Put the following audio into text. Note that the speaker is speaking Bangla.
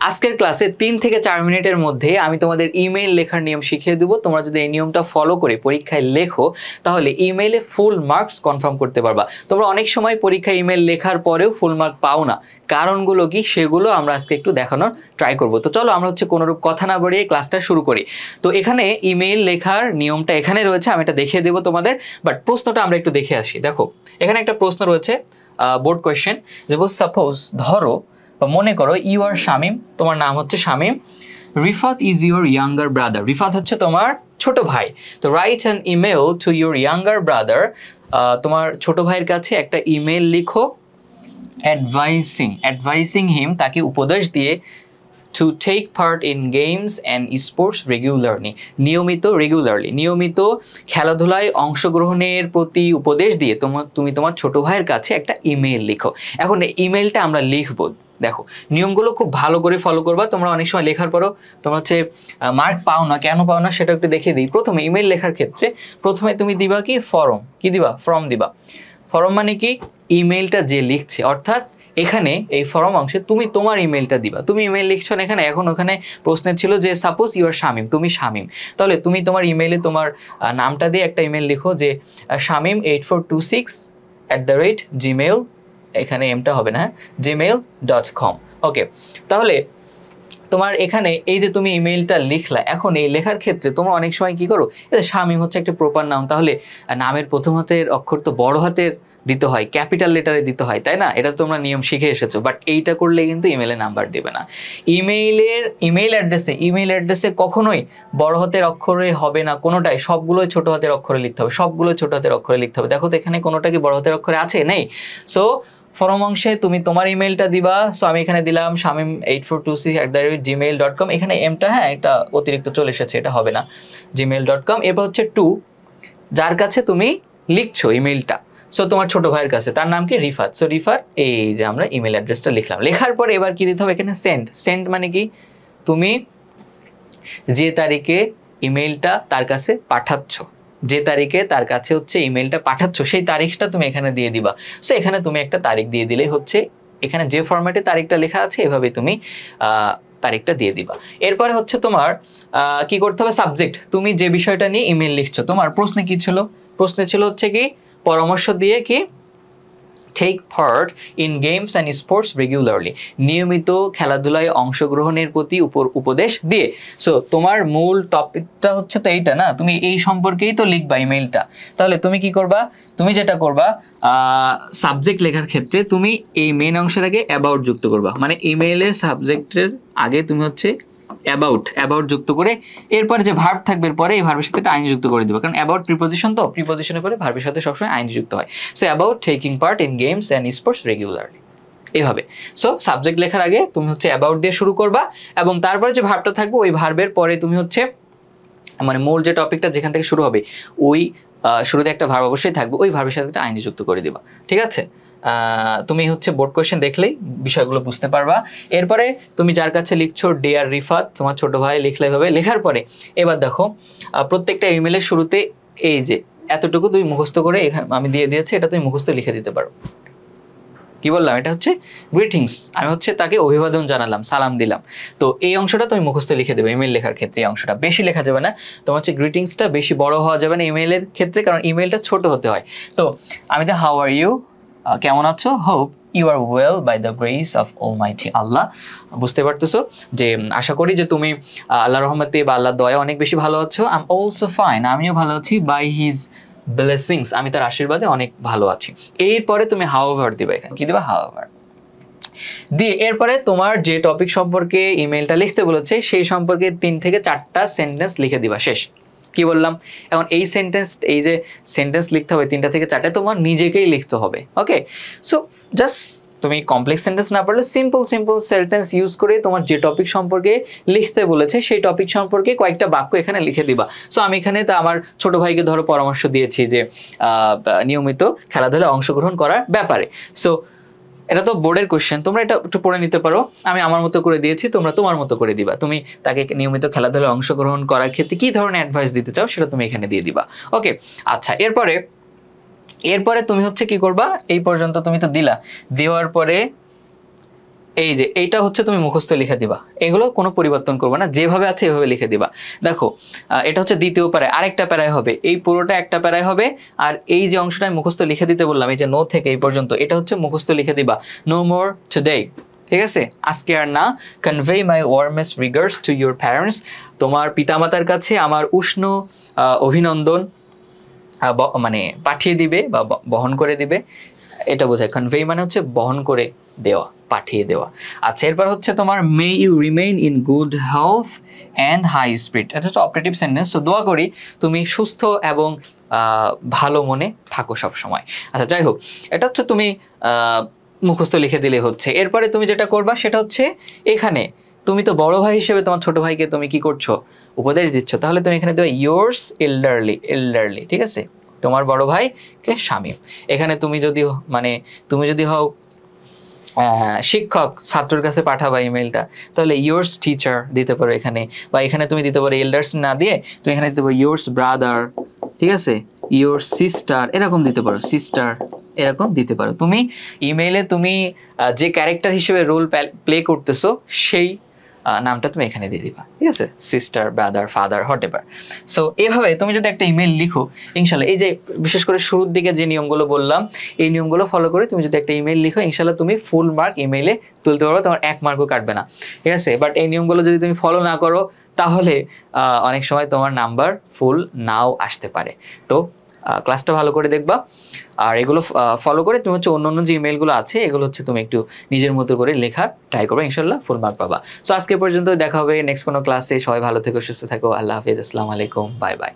আজকের ক্লাসে 3 থেকে 4 মিনিটের মধ্যে আমি তোমাদের ইমেইল লেখার নিয়ম শিখিয়ে দেব। তোমরা যদি এই নিয়মটা ফলো করে পরীক্ষায় লেখো তাহলে ইমেইলে ফুল মার্কস কনফার্ম করতে পারবা। তোমরা অনেক সময় পরীক্ষায় ইমেইল লেখার পরেও ফুল মার্ক পাও না, কারণগুলো কি সেগুলো আমরা আজকে একটু দেখানোর ট্রাই করব। তো চলো আমরা কোনোরূপ কথা না বাড়িয়ে ক্লাসটা শুরু করি। তো এখানে ইমেইল লেখার নিয়মটা এখানে রয়েছে, আমি এটা দেখিয়ে দেবো তোমাদের, বাট প্রশ্নটা আমরা একটু দেখে আসি। দেখো এখানে একটা প্রশ্ন রয়েছে, বোর্ড কোয়েশ্চেন, যে সাপোজ ধরো বা মনে করো ইউ আর শামিম, তোমার নাম হচ্ছে Shamim, Rifat is your younger brother, Rifat হচ্ছে তোমার ছোট ভাই। তো write an email to your younger brother, তোমার ছোট ভাইয়ের কাছে একটা ইমেল লিখো, অ্যাডভাইসিং হিম, তাকে উপদেশ দিয়ে, to take part in games and sports regularly, নিয়মিত খেলাধুলায় অংশগ্রহণের প্রতি উপদেশ দিয়ে তুমি তোমার ছোট ভাইয়ের কাছে একটা ইমেল লিখো। এখন এই ইমেলটা আমরা লিখবো, দেখো নিয়মগুলো খুব ভালো করে ফলো করবা। তোমরা অনেক সময় লেখার পরও তোমরা মার্ক পাও না, কেন পাও না সেটা একটু দেখিয়ে দিই। প্রথমে ইমেল লেখার ক্ষেত্রে প্রথমে তুমি দিবা কি ফর্ম দিবা। ফর্ম মানে কি, ইমেলটা যে লিখছে, অর্থাৎ এখানে এই ফর্ম অংশে তুমি তোমার ইমেলটা দিবা। তুমি ইমেল লিখছো না এখানে, এখন ওখানে প্রশ্নের ছিল যে সাপোজ ইউ আর শামিম, তুমি শামিম, তাহলে তুমি তোমার ইমেইলে তোমার নামটা দিয়ে একটা ইমেল লিখো যে shamim8426@gmail, এখানে এমটা হবে না, gmail.com। ওকে, তাহলে তোমার এখানে এই যে তুমি ইমেইলটা লিখলা, এখন এই লেখার ক্ষেত্রে তোমরা অনেক সময় কি করো, শামিম হচ্ছে একটা প্রপার নাম, তাহলে নামের প্রথম হাতের অক্ষর তো বড় হাতের দিতে হয়, ক্যাপিটাল লেটারে দিতে হয়, তাই না? এটা তোমরা নিয়ম শিখে এসেছো, বাট এইটা করলে কিন্তু ইমেইলে নাম্বার দেবে না। ইমেইল অ্যাড্রেসে কখনোই বড় হাতের অক্ষরে হবে না, কোনোটাই, সবগুলোই ছোট হাতের অক্ষরে লিখতে হবে, দেখো তো এখানে কোনোটা কি বড় হাতের অক্ষরে আছে? নেই। সো ফর্ম অংশে তুমি তোমার ইমেইলটা দিবা। সো আমি এখানে দিলাম shamim8426@gmail.com, এখানে এমটা এটা অতিরিক্ত চলে এসেছে, এটা হবে না, gmail.com। এরপর হচ্ছে টু, যার কাছে তুমি লিখছো ইমেইলটা, সো তোমার ছোট ভাইয়ের কাছে, তার নাম কি রিফাত। সো রিফাত, এই যে আমরা ইমেল অ্যাড্রেসটা লিখলাম। লেখার পরে এবার কি দিতে হবে এখানে, সেন্ড মানে কি, তুমি যে তারিখে ইমেইলটা তার কাছে পাঠাচ্ছ, ইমেইলটা পাঠাচ্ছ সেই তারিখটা তুমি এখানে দিয়ে দিবা। সো এখানে তুমি একটা তারিখ দিয়ে দিলেই হচ্ছে, এখানে যে ফরম্যাটে তারিখটা লেখা আছে এভাবে তুমি তারিখটা দিয়ে দিবা। এরপরে হচ্ছে তোমার কি করতে হবে, সাবজেক্ট, তুমি যে বিষয়টা নিয়ে ইমেল লিখছো। তোমার প্রশ্নে কি ছিল, প্রশ্নে ছিল হচ্ছে কি, পরামর্শ দিয়ে কি, take part in games and sports regularly, নিয়মিত খেলাধুলায় অংশগ্রহণের প্রতি উপদেশ দিয়ে। সো তোমার মূল টপিকটা হচ্ছে তো এইটা না, তুমি এই সম্পর্কেই তো লিখবা ইমেইলটা। তাহলে তুমি কি করবা, তুমি যেটা করবা, সাবজেক্ট লেখার ক্ষেত্রে তুমি এই মেইন অংশের আগে অ্যাবাউট যুক্ত করবা, মানে ইমেইলের সাবজেক্টের আগে তুমি অ্যাবাউট যুক্ত করে, এরপরে যে ভার্ব থাকবে পরে এই ভার্বের সাথে একটা আইন যুক্ত করে দিবা, কারণ অ্যাবাউট প্রিপোজিশন, তো প্রিপোজিশনের পরে ভার্বের সাথে সবসময় আইন যুক্ত হয়। So about taking part in games and sports regularly, এইভাবে। সো সাবজেক্ট লেখার আগে তুমি অ্যাবাউট দিয়ে শুরু করবা, এবং তারপরে যে ভার্বটা থাকবে ওই ভার্বের পরে তুমি মানে মূল যে টপিকটা যেখান থেকে শুরু হবে ওই শুরুতে একটা ভার্ব অবশ্যই থাকবে, ওই ভার্বের সাথে একটা আইন যুক্ত করে দিবা। ঠিক আছে, তুমি বোর্ড কোয়েশ্চেন দেখলেই বিষয়গুলো বুঝতে পারবা। এরপরে তুমি যার কাছে লিখছো ডিয়ার রিফাত, তোমার ছোট ভাই, লিখলে হবে। লেখার পরে এবার দেখো প্রত্যেকটা ইমেলের শুরুতে এই যে এতটুকু তুমি মুখস্থ করে, এখানে আমি দিয়ে দিয়েছি, এটা তুমি মুখস্থ লিখে দিতে পারো। কি বললাম, এটা গ্রিটিংস, আমি তাকে অভিবাদন জানালাম, সালাম দিলাম। তো এই অংশটা তুমি মুখস্থ লিখে দেবে ইমেল লেখার ক্ষেত্রে। এই অংশটা বেশি লেখা যাবে না, তোমার গ্রিটিংসটা বেশি বড় হওয়া যাবে না ইমেইলের ক্ষেত্রে, কারণ ইমেইলটা ছোট হতে হয়। তো আমি হাউ আর ইউ, কেমন আছো, hope you are well by the grace of almighty Allah. বুঝতে পারতেছো যে আশা করি যে তুমি আল্লাহর রহমতে বা আল্লাহর দয়া অনেক বেশি ভালো আছো। আই এম অলসো ফাইন, আমিও ভালো আছি, বাই হিজ ব্লেসিংস, আমি তার আশীর্বাদে অনেক ভালো আছি। এরপরে তুমি হাউএভার দিবা, এখানে কি দিবা, হাউএভার দিয়ে এরপরে তোমার যে টপিক সম্পর্কে ইমেলটা লিখতে বলেছে সেই সম্পর্কে 3 থেকে 4টা সেন্টেন্স লিখে দিবা, শেষ। কি বললাম, এখন এই যে সেন্টেন্স লিখতে হবে 3টা থেকে 4টা তোমার নিজেকেই লিখতে হবে। ওকে, সো জাস্ট তুমি কমপ্লেক্স সেন্টেন্স না পারলে সিম্পল সেন্টেন্স ইউজ করে তোমার যে টপিক সম্পর্কে লিখতে বলেছে সেই টপিক সম্পর্কে কয়েকটা বাক্য এখানে লিখে দিবা। সো আমি এখানে আমার ছোট ভাইকে ধরো পরামর্শ দিয়েছি যে নিয়মিত খেলাধুলায় অংশগ্রহণ করার ব্যাপারে। সো এটা তো বোর্ডের কোশ্চেন, তোমরা এটা একটু পড়ে নিতে পারো, আমি আমার মতো করে দিয়েছি, তোমরা তোমার মতো করে দিবা। তুমি তাকে নিয়মিত খেলাধুলায় অংশগ্রহণ করার ক্ষেত্রে কি ধরনের অ্যাডভাইস দিতে চাও সেটা তুমি এখানে দিয়ে দিবা। ওকে, আচ্ছা, এরপরে তুমি কি করবা, এই পর্যন্ত তুমি তো দিলা, দেওয়ার পরে এই যে এইটা হচ্ছে তুমি মুখস্থ লিখে দিবা, এগুলো কোনো পরিবর্তন করবে না, যেভাবে আছে এভাবে লিখে দিবা। দেখো এটা হচ্ছে দ্বিতীয় প্যারায়, আরেকটা প্যারায় হবে, এই পুরোটা একটা প্যারায় হবে, আর এই যে অংশটা আমি মুখস্থ লিখে দিতে বললাম, এই যে নো থেকে এই পর্যন্ত, এটা হচ্ছে মুখস্থ লিখে দিবা। নো মোর টুডে, ঠিক আছে, আজকে আর না। Convey my warmest regards to your parents, তোমার পিতামাতার কাছে আমার উষ্ণ অভিনন্দন মানে পাঠিয়ে দিবে বা বহন করে দিবে, এটা বোঝায়। কনভে মানে হচ্ছে বহন করে দেওয়া, পাঠিয়ে দেওয়া। আচ্ছা, এরপর হচ্ছে তোমার may you remain in good health and high spirit, এটা হচ্ছে অপারেটিভ সেন্টেন্স। তো দোয়া করি তুমি সুস্থ এবং ভালো মনে থাকো সব সময়। আচ্ছা যাই হোক, এটা হচ্ছে তুমি মুখস্থ লিখে দিলে হচ্ছে। এরপরে তুমি যেটা করবা সেটা হচ্ছে, এখানে তুমি তো বড় ভাই হিসেবে তোমার ছোট ভাইকে তুমি কি করছো, উপদেশ দিচ্ছ, তাহলে তুমি এখানে দেবে ইয়োর্স এল্ডারলি, এল্ডারলি, ঠিক আছে, তোমার বড় ভাইকে শামীম। এখানে তুমি যদি হও শিক্ষক, ছাত্রের কাছে পাঠাবা ইমেলটা, তাহলে ইয়োর্স টিচার দিতে পারো এখানে, বা এখানে তুমি দিতে পারো এল্ডার্স না দিয়ে তুমি এখানে দিতে পারো ইয়োর্স ব্রাদার, ঠিক আছে, ইয়োর সিস্টার, এরকম দিতে পারো, সিস্টার এরকম দিতে পারো। তুমি ইমেইলে তুমি যে ক্যারেক্টার হিসেবে রোল প্লে করতেছো সেই নামটা তুমি এখানে দিয়ে দিবা, ঠিক আছে, sister, brother, father, what ever. So এভাবে তুমি যদি একটা ইমেল লিখো, ইনশাল্লাহ এই যে বিশেষ করে শুরুর দিকে যে নিয়মগুলো বললাম, এই নিয়মগুলো ফলো করে তুমি যদি একটা ইমেল লিখো, ইনশাল্লাহ তুমি ফুল মার্ক ইমেইলে তুলতে পারবে, তোমার 1 মার্কও কাটবে না, ঠিক আছে। বাট এই নিয়মগুলো যদি তুমি ফলো না করো, তাহলে অনেক সময় তোমার নাম্বার ফুল নাও আসতে পারে। তো ক্লাসটা ভালো করে দেখবা, আর এগুলো ফলো করে তুমি হচ্ছে অন্য যে ইমেলগুলো আছে এগুলো হচ্ছে তুমি একটু নিজের মতো করে লেখার ট্রাই করবে, ইনশাল্লাহ ফুল মার্ক পাবা। সো আজকে পর্যন্ত, দেখা হবে নেক্সট কোনো ক্লাসে। সবাই ভালো থেকো, সুস্থ থাকো, আল্লাহ হাফিজ, আসসালামু আলাইকুম, বাই বাই।